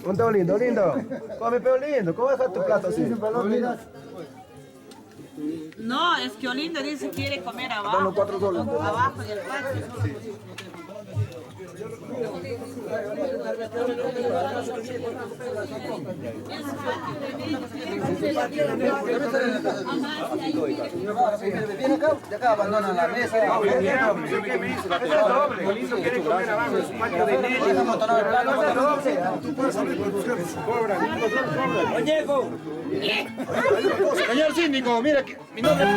Un teo lindo, lindo. Come peo lindo. ¿Cómo dejas tu plato así? No, es que Olinda dice que quiere comer abajo. Dame $4. Abajo del patio. Viene acá, de acá abandonan la mesa. Lindo quiere comer abajo en su patio de Nelly. Señor síndico, mira que mi nombre.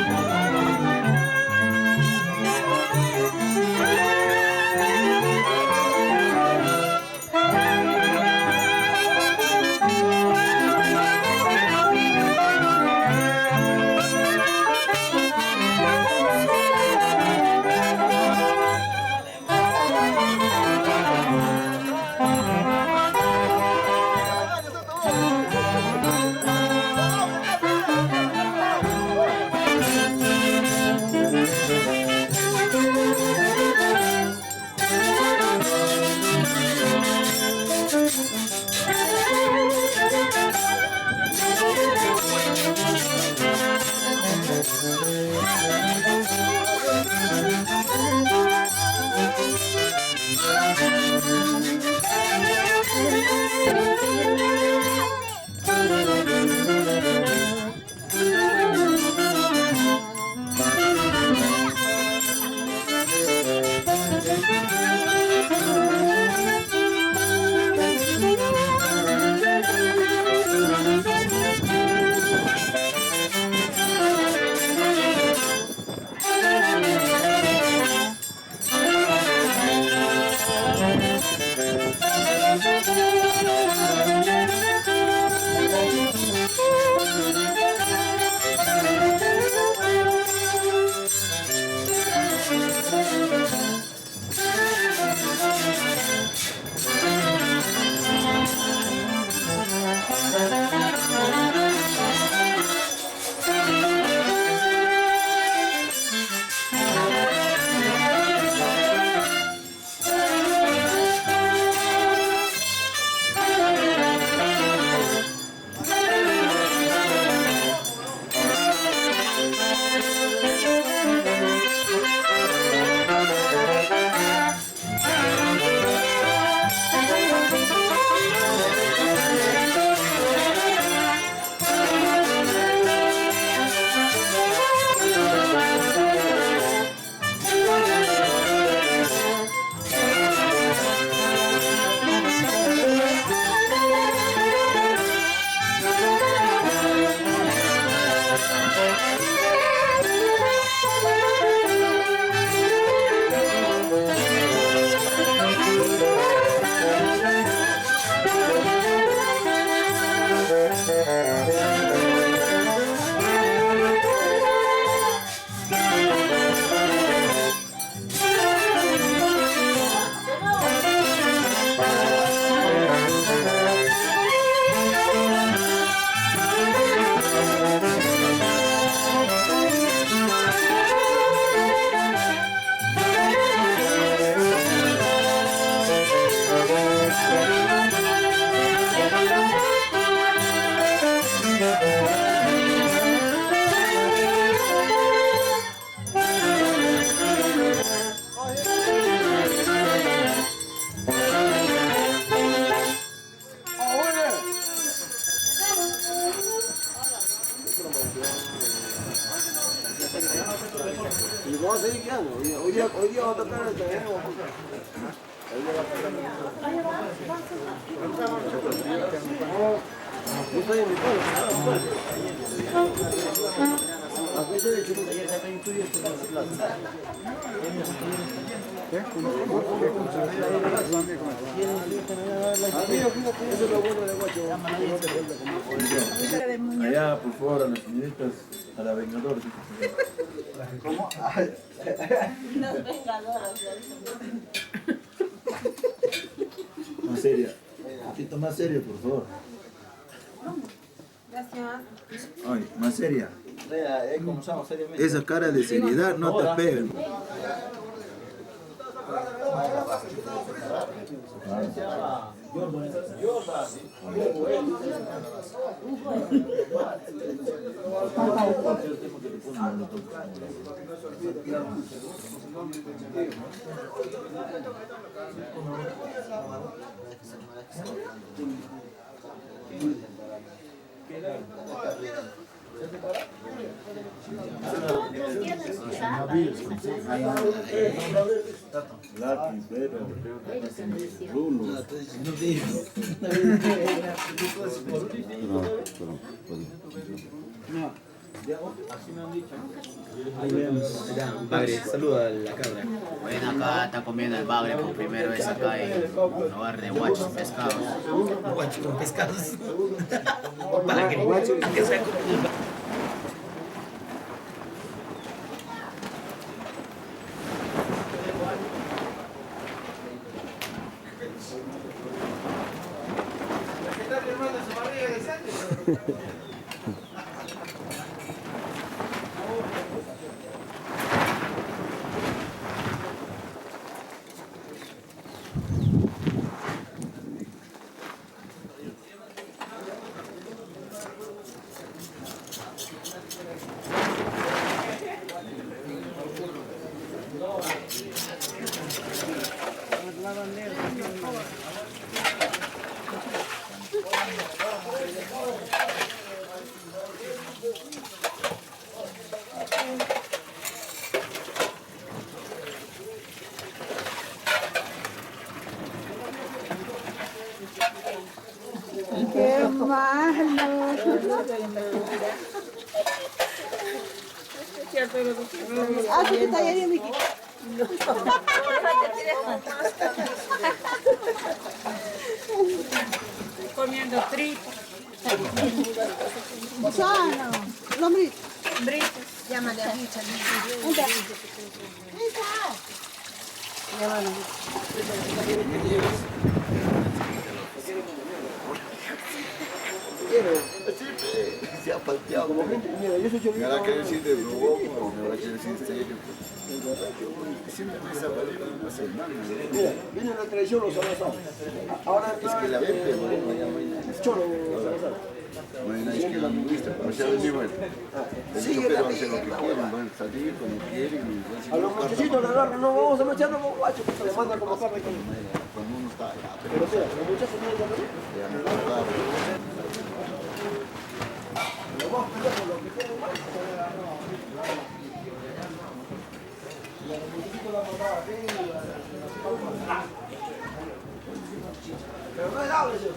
Y vamos a seguir quedando. Hoy día vamos a tocar el terreno. Yo estoy en mi pueblo. Allá, por favor, a las señoritas, a la vengadora. ¿Cómo? Las vengadoras. Más seria. Un poquito más serio, por favor. Gracias. Ay, más seria. Comenzamos seriamente. Esa cara de seriedad no te pega. Padre, saluda a la cámara. Bueno, acá está comiendo el bagre por primera vez acá en un lugar de guachos pescados. Guacho con pescados. Para que sea como... Qué malo. Ah, tú te tallarías, Miki. Comiendo tripas. Sano. Lombrito. Britos. Llámale a Micha. Entra. Entra. Se ha palteado. Mira, yo soy Me cholito. habrá que decir de broma o me habrá que decir serio. Siempre me está valiendo una semana. Mira, viene la tradición los Salazar. Ahora Es que la ven, pero no Choro Salazar. hay nadie que la administre, pero se ha venido bueno. El Sigue chopero la hace lo que vida, quieren, van a salir como quieren. A los muchachitos le agarran, no vamos a marchar, no guacho, porque le mandan como carne con... Cuando uno está allá, Pero mira, los muchachos tienen que hacer. ya no está. Pero no es agua, eso.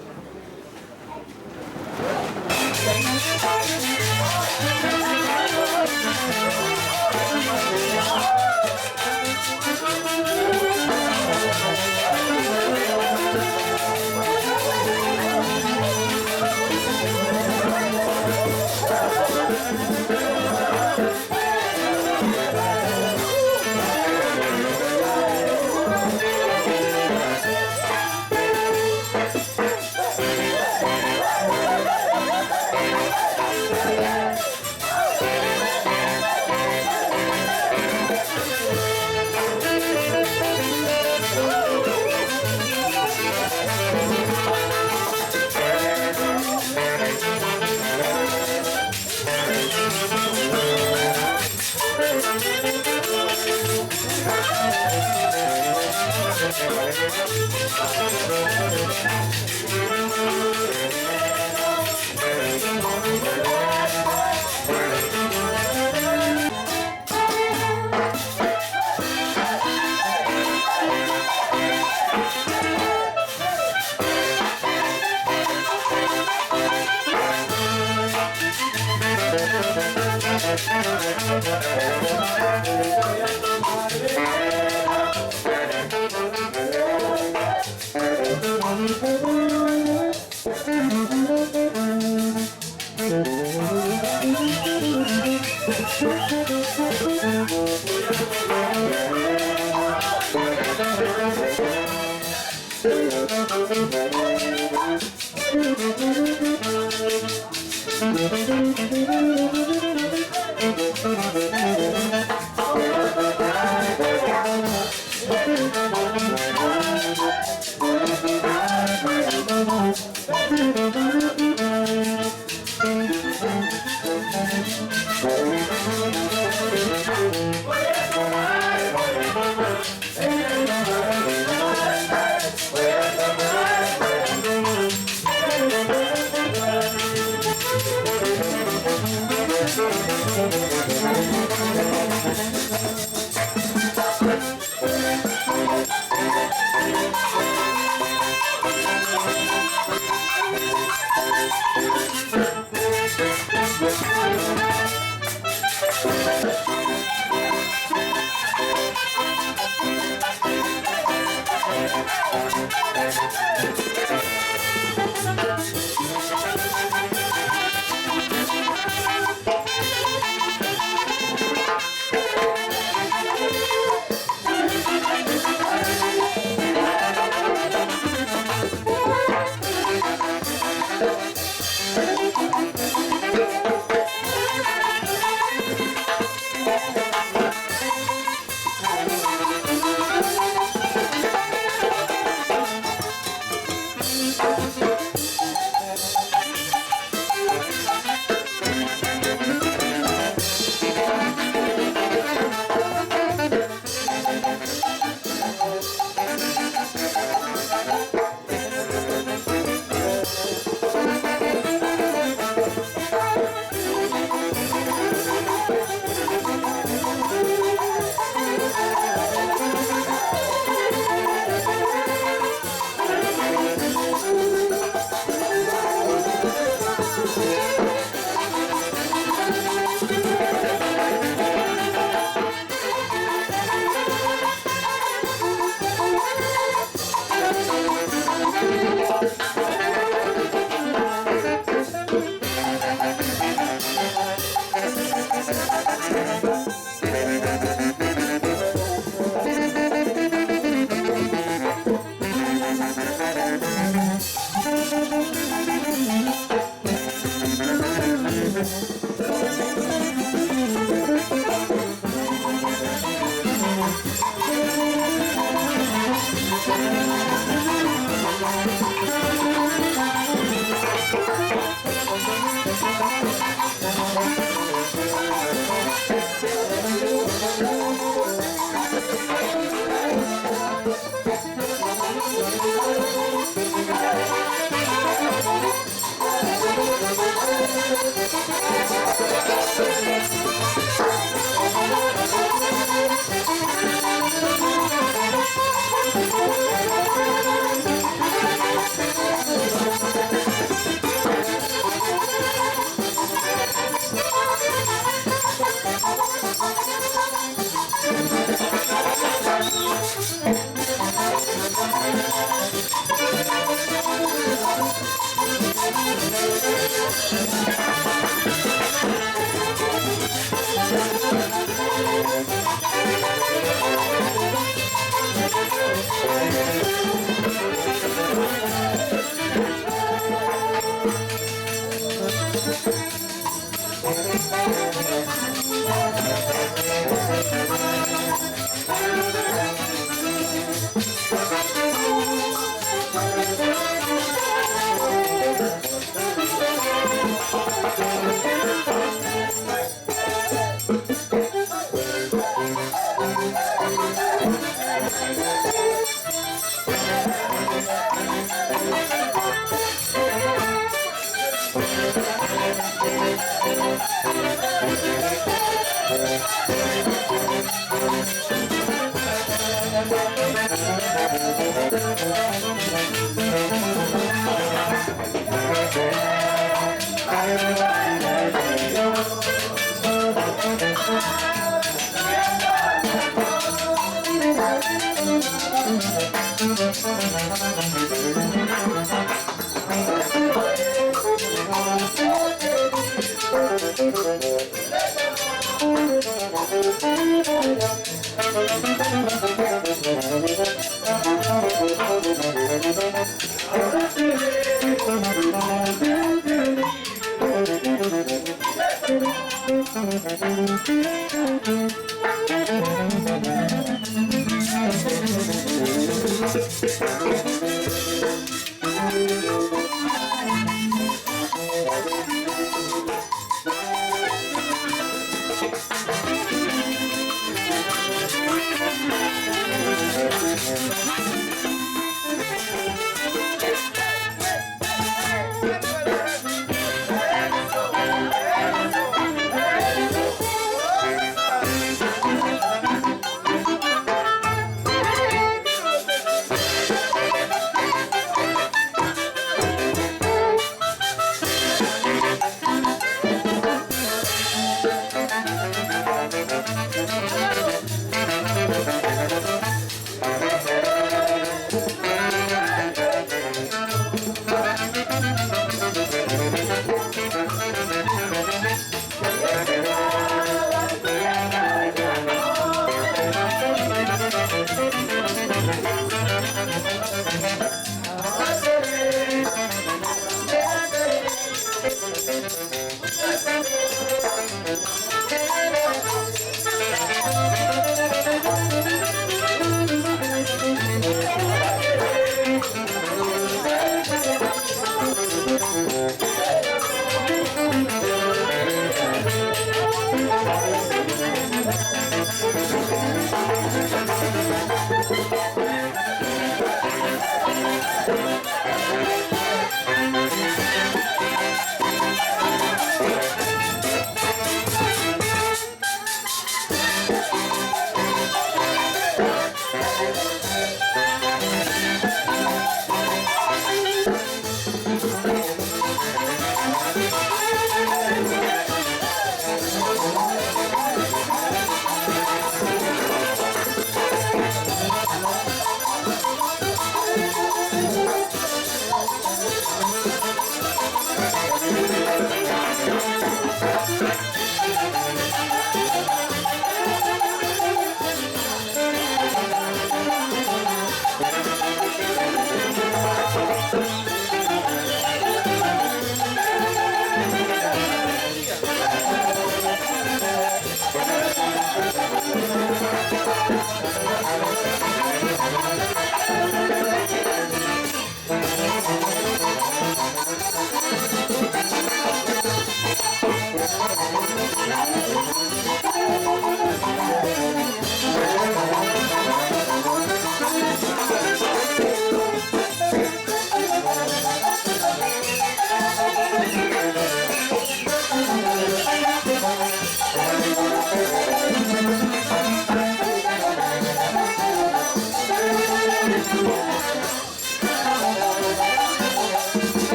Thank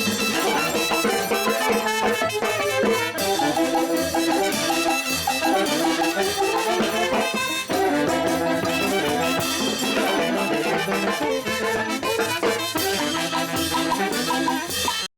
you.